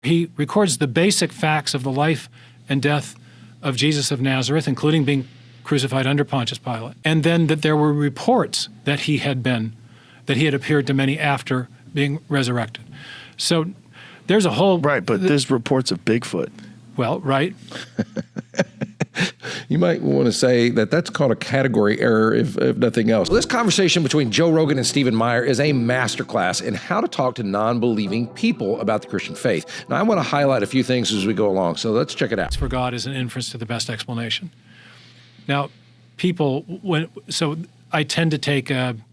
He records the basic facts of the life and death of Jesus of Nazareth, including being crucified under Pontius Pilate, and then that there were reports that he had appeared to many after being resurrected. So there's a whole... Right, but there's reports of Bigfoot. Well, right. You might want to say that that's called a category error, if nothing else. Well, this conversation between Joe Rogan and Stephen Meyer is a masterclass in how to talk to non-believing people about the Christian faith. Now, I want to highlight a few things as we go along, so let's check it out. For God is an inference to the best explanation. Now, so I tend to take an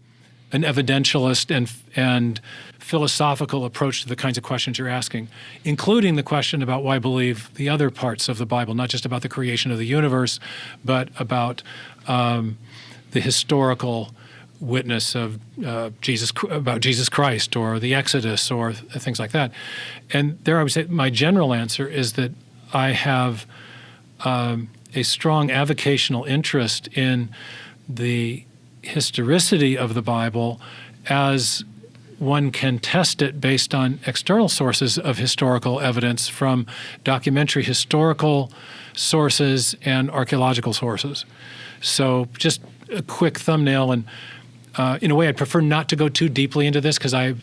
evidentialist and philosophical approach to the kinds of questions you're asking, including the question about why believe the other parts of the Bible, not just about the creation of the universe, but about the historical witness of Jesus Christ, or the Exodus, or things like that. And there I would say my general answer is that I have a strong avocational interest in the historicity of the Bible as one can test it based on external sources of historical evidence from documentary historical sources and archaeological sources. So just a quick thumbnail, and in a way I'd prefer not to go too deeply into this because I'd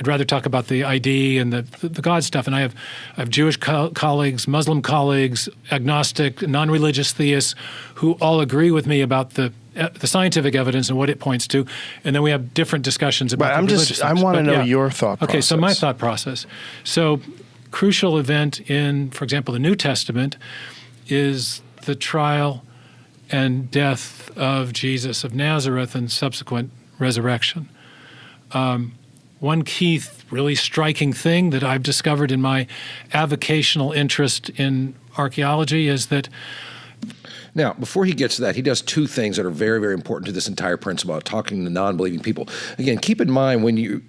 rather talk about the ID and the God stuff. And I have Jewish colleagues, Muslim colleagues, agnostic, non-religious theists who all agree with me about the scientific evidence and what it points to, and then we have different discussions about the religious I want to know your thought process. Okay, so my thought process. So, crucial event in, for example, the New Testament is the trial and death of Jesus of Nazareth and subsequent resurrection. One key, really striking thing that I've discovered in my avocational interest in archaeology is that... Now, before he gets to that, he does two things that are very, very important to this entire principle of talking to non-believing people. Again, keep in mind when you're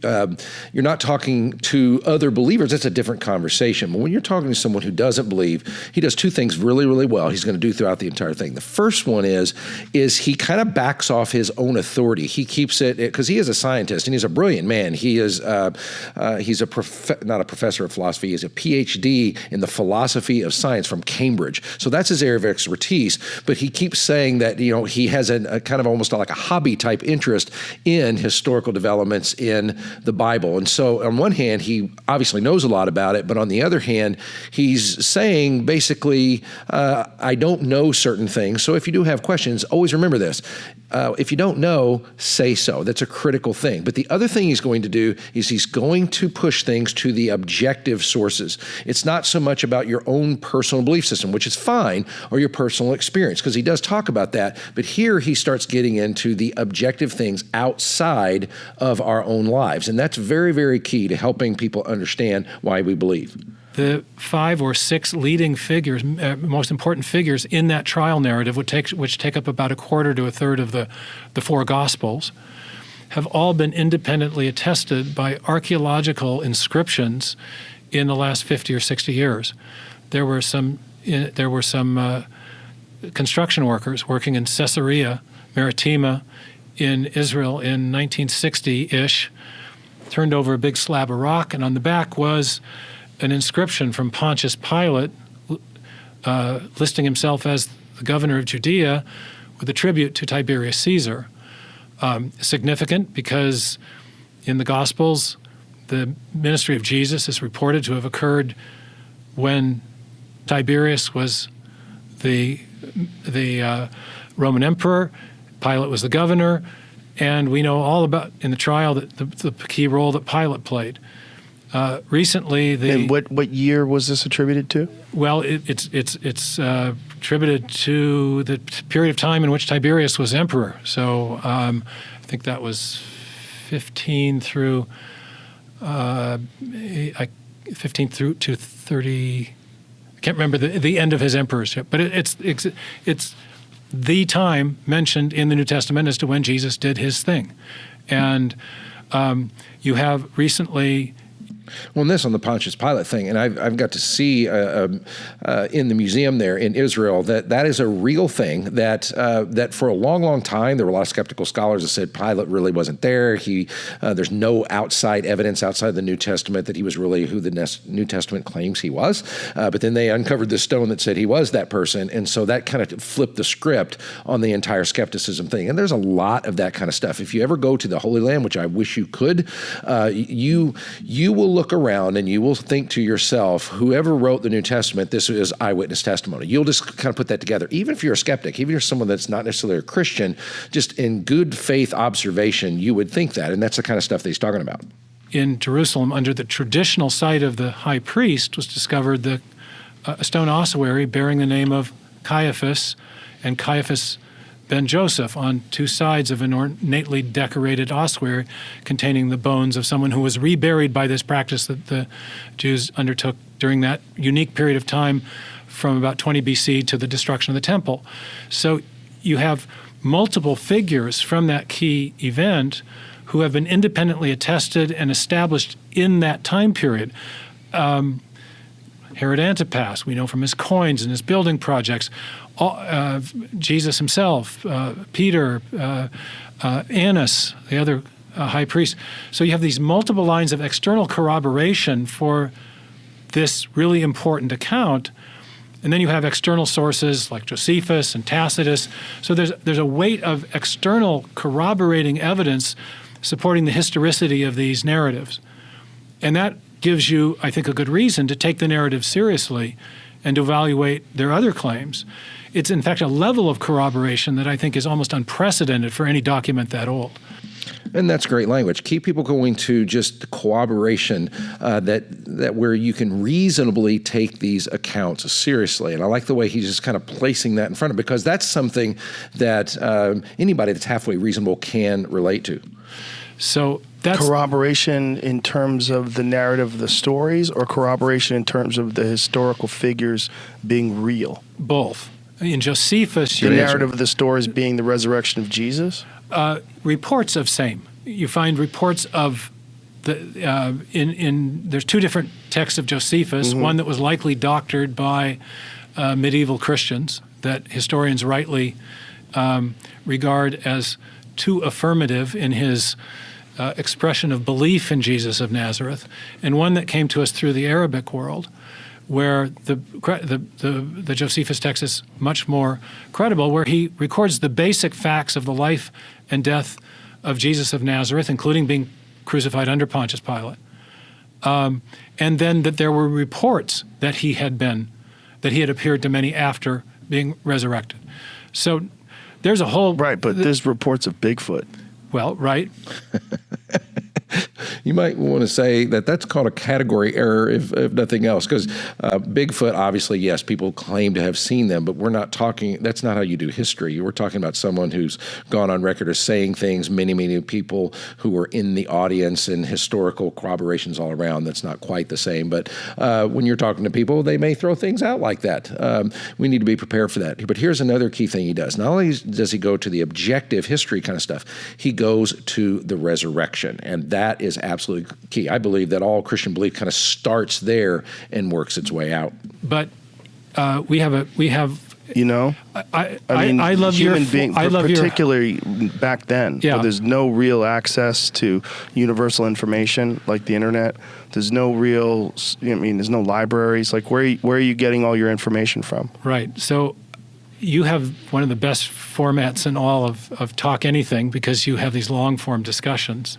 not talking to other believers, that's a different conversation. But when you're talking to someone who doesn't believe, he does two things really, really well. He's going to do throughout the entire thing. The first one is he kind of backs off his own authority. He keeps it, because he is a scientist and he's a brilliant man. He is he's not a professor of philosophy. He's a PhD in the philosophy of science from Cambridge. So that's his area of expertise. But he keeps saying that, he has a kind of almost like a hobby type interest in historical developments in the Bible. And so on one hand, he obviously knows a lot about it, but on the other hand, he's saying basically, I don't know certain things. So if you do have questions, always remember this. If you don't know, say so. That's a critical thing. But the other thing he's going to do is he's going to push things to the objective sources. It's not so much about your own personal belief system, which is fine, or your personal experience, because he does talk about that. But here he starts getting into the objective things outside of our own lives. And that's very, very key to helping people understand why we believe. The 5 or 6 leading figures, most important figures in that trial narrative, which take up about a quarter to a third of the 4 Gospels, have all been independently attested by archaeological inscriptions in the last 50 or 60 years. There were some construction workers working in Caesarea Maritima in Israel in 1960-ish, turned over a big slab of rock, and on the back was an inscription from Pontius Pilate listing himself as the governor of Judea with a tribute to Tiberius Caesar. Significant because in the Gospels, the ministry of Jesus is reported to have occurred when Tiberius was the Roman emperor, Pilate was the governor, and we know all about in the trial that the key role that Pilate played. Recently, and what year was this attributed to? Well, it's attributed to the period of time in which Tiberius was emperor. So I think that was 15 through to 30. I can't remember the end of his emperorship, but it's the time mentioned in the New Testament as to when Jesus did his thing, and you have recently Well, and this on the Pontius Pilate thing, and I've got to see in the museum there in Israel that is a real thing. That for a long, long time there were a lot of skeptical scholars that said Pilate really wasn't there. There's no outside evidence outside the New Testament that he was really who the New Testament claims he was. But then they uncovered this stone that said he was that person, and so that kind of flipped the script on the entire skepticism thing. And there's a lot of that kind of stuff. If you ever go to the Holy Land, which I wish you could, you will look around and you will think to yourself, whoever wrote the New Testament, this is eyewitness testimony. You'll just kind of put that together. Even if you're a skeptic, even if you're someone that's not necessarily a Christian, just in good faith observation, you would think that. And that's the kind of stuff that he's talking about. In Jerusalem, under the traditional site of the high priest, was discovered a stone ossuary bearing the name of Caiaphas and Caiaphas ben Joseph on two sides of an ornately decorated ossuary containing the bones of someone who was reburied by this practice that the Jews undertook during that unique period of time from about 20 BC to the destruction of the temple. So you have multiple figures from that key event who have been independently attested and established in that time period. Herod Antipas, we know from his coins and his building projects. Jesus himself, Peter, Annas, the other high priest. So you have these multiple lines of external corroboration for this really important account. And then you have external sources like Josephus and Tacitus. So there's a weight of external corroborating evidence supporting the historicity of these narratives. And that gives you, I think, a good reason to take the narrative seriously and to evaluate their other claims. It's, in fact, a level of corroboration that I think is almost unprecedented for any document that old. And that's great language. Keep people going to just corroboration that where you can reasonably take these accounts seriously. And I like the way he's just kind of placing that in front of, because that's something that anybody that's halfway reasonable can relate to. So that's corroboration in terms of the narrative of the stories, or corroboration in terms of the historical figures being real? both. In Josephus, The narrative of the stories being the resurrection of Jesus? reports of same. You find reports of there's two different texts of Josephus, one that was likely doctored by medieval Christians that historians rightly regard as too affirmative in his expression of belief in Jesus of Nazareth, and one that came to us through the Arabic world, where the Josephus text is much more credible, where he records the basic facts of the life and death of Jesus of Nazareth, including being crucified under Pontius Pilate, and then that there were reports that he had appeared to many after being resurrected. So there's a whole Right, but there's reports of Bigfoot. Well, right. You might want to say that that's called a category error, if nothing else, because Bigfoot, obviously, yes, people claim to have seen them, but we're not talking, that's not how you do history. We're talking about someone who's gone on record as saying things, many people who were in the audience, and historical corroborations all around. That's not quite the same, but when you're talking to people, they may throw things out like that. We need to be prepared for that. But here's another key thing he does. Not only does he go to the objective history kind of stuff, he goes to the resurrection, and that is absolutely key. I believe that all Christian belief kind of starts there and works its way out. But we have You know, I mean, I love human your being, I love particularly back then. Yeah. Where there's no real access to universal information like the internet. There's no real. There's no libraries. Like where are you getting all your information from? Right. So you have one of the best formats in all of Talk Anything, because you have these long form discussions.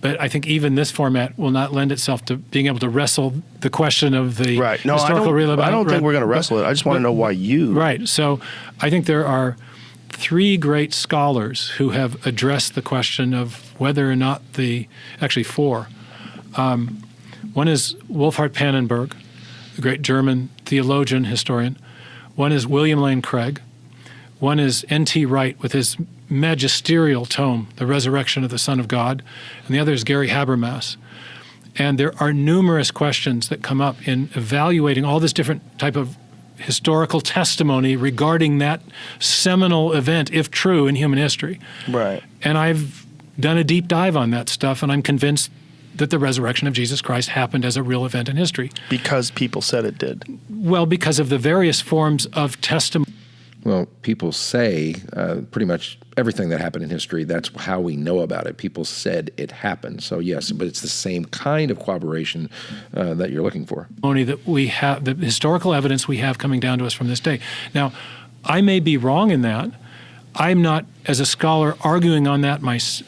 But I think even this format will not lend itself to being able to wrestle the question of the Right. No, historical I don't think we're going to wrestle it. I just want to know why you. Right. So I think there are three great scholars who have addressed the question of whether or not actually four. One is Wolfhart Pannenberg, the great German theologian, historian. One is William Lane Craig. One is N.T. Wright with his magisterial tome, The Resurrection of the Son of God. And the other is Gary Habermas. And there are numerous questions that come up in evaluating all this different type of historical testimony regarding that seminal event, if true, in human history. Right. And I've done a deep dive on that stuff, and I'm convinced that the resurrection of Jesus Christ happened as a real event in history. Because people said it did. Well, because of the various forms of testimony. Well, people say pretty much everything that happened in history, that's how we know about it. People said it happened. So yes, but it's the same kind of corroboration that you're looking for. That we have, the historical evidence we have coming down to us from this day. Now, I may be wrong in that. I'm not, as a scholar, arguing on that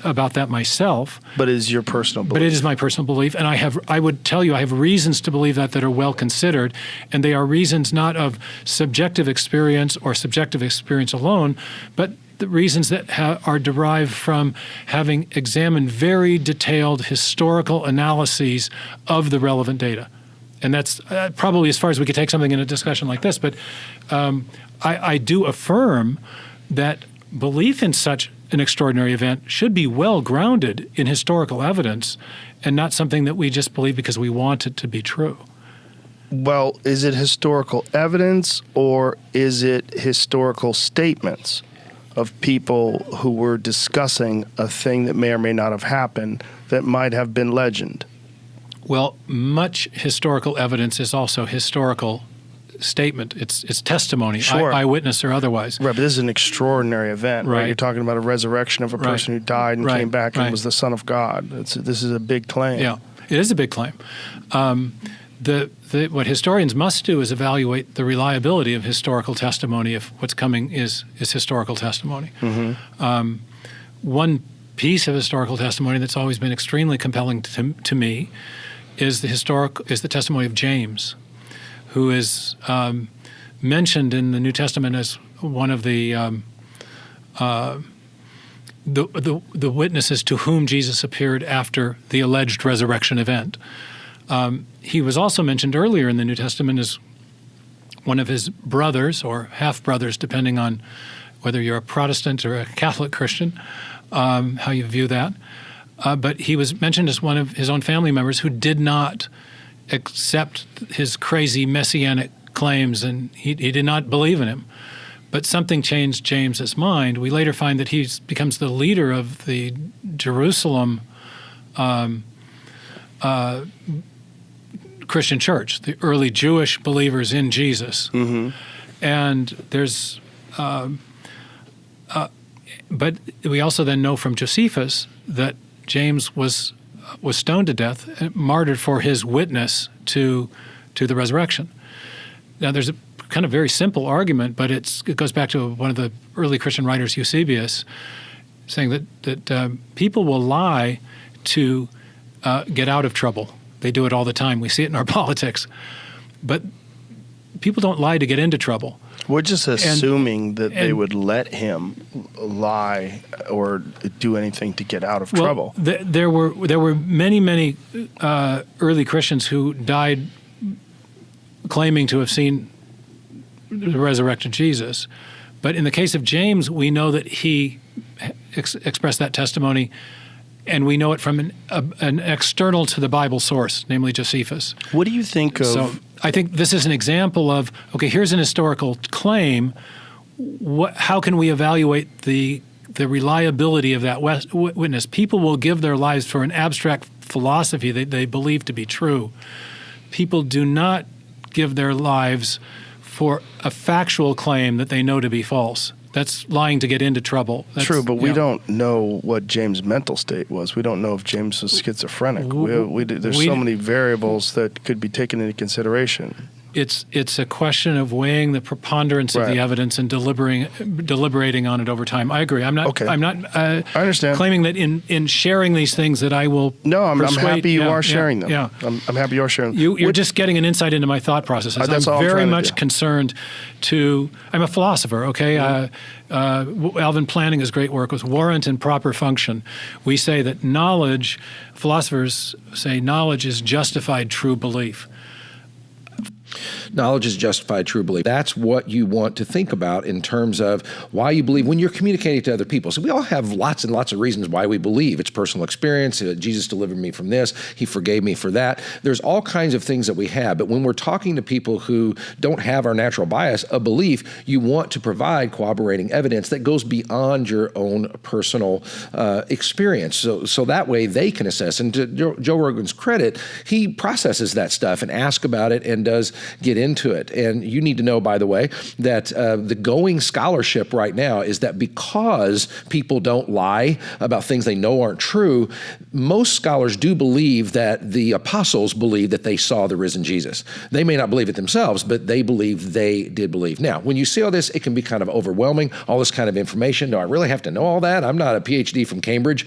about that myself. But it is your personal belief. But it is my personal belief, and I would tell you I have reasons to believe that are well considered, and they are reasons not of subjective experience or subjective experience alone, but the reasons that are derived from having examined very detailed historical analyses of the relevant data. And that's probably as far as we could take something in a discussion like this, but I do affirm that belief in such an extraordinary event should be well grounded in historical evidence and not something that we just believe because we want it to be true. Well, is it historical evidence or is it historical statements of people who were discussing a thing that may or may not have happened that might have been legend? Well, much historical evidence is also historical statement. It's testimony, sure. Eyewitness or otherwise. Right, but this is an extraordinary event, right? You're talking about a resurrection of a person who died and came back and was the Son of God. This is a big claim. Yeah, it is a big claim. What historians must do is evaluate the reliability of historical testimony if what's coming is historical testimony. Mm-hmm. One piece of historical testimony that's always been extremely compelling to me is the testimony of James, who is mentioned in the New Testament as one of the witnesses to whom Jesus appeared after the alleged resurrection event. He was also mentioned earlier in the New Testament as one of his brothers or half-brothers, depending on whether you're a Protestant or a Catholic Christian, how you view that. But he was mentioned as one of his own family members who did not accept his crazy messianic claims, and he did not believe in him. But something changed James's mind. We later find that he becomes the leader of the Jerusalem Christian church, the early Jewish believers in Jesus. Mm-hmm. And there's, but we also then know from Josephus that James was stoned to death, martyred for his witness to the resurrection. Now, there's a kind of very simple argument, but it goes back to one of the early Christian writers, Eusebius, saying that people will lie to get out of trouble. They do it all the time. We see it in our politics. But people don't lie to get into trouble. We're just assuming that they would let him lie or do anything to get out of trouble. There were many early Christians who died claiming to have seen the resurrected Jesus. But in the case of James, we know that he expressed that testimony, and we know it from an external to the Bible source, namely Josephus. What do you think of... So I think this is an example of, okay, here's an historical claim. How can we evaluate the reliability of that witness? People will give their lives for an abstract philosophy that they believe to be true. People do not give their lives for a factual claim that they know to be false. That's lying to get into trouble. That's true, but we don't know what James' mental state was. We don't know if James was schizophrenic. There's so many variables that could be taken into consideration. It's a question of weighing the preponderance of the evidence and deliberating on it over time. I agree. I'm not. I understand. Claiming that in sharing these things that I will. No, I'm happy you are sharing them. Yeah, I'm happy you are sharing them. You're just getting an insight into my thought processes. That's I'm all very I'm much concerned to. I'm a philosopher. Okay. Alvin Planning's great work was Warrant and Proper Function. We say that philosophers say knowledge is justified true belief. Knowledge is justified true belief. That's what you want to think about in terms of why you believe when you're communicating to other people. So we all have lots and lots of reasons why we believe. It's personal experience. Jesus delivered me from this. He forgave me for that. There's all kinds of things that we have. But when we're talking to people who don't have our natural bias, a belief, you want to provide corroborating evidence that goes beyond your own personal experience. So that way they can assess. And to Joe Rogan's credit, he processes that stuff and asks about it and does get into it. And you need to know, by the way, that the going scholarship right now is that because people don't lie about things they know aren't true, most scholars do believe that the apostles believed that they saw the risen Jesus. They may not believe it themselves, but they believe they did believe. Now, when you see all this, it can be kind of overwhelming, all this kind of information. Do I really have to know all that? I'm not a PhD from Cambridge.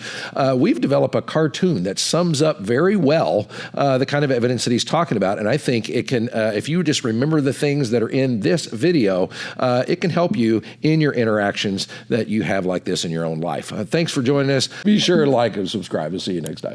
We've developed a cartoon that sums up very well the kind of evidence that he's talking about. And I think it can, if you just remember the things that are in this video, it can help you in your interactions that you have like this in your own life. Thanks for joining us. Be sure to like and subscribe. We'll see you next time.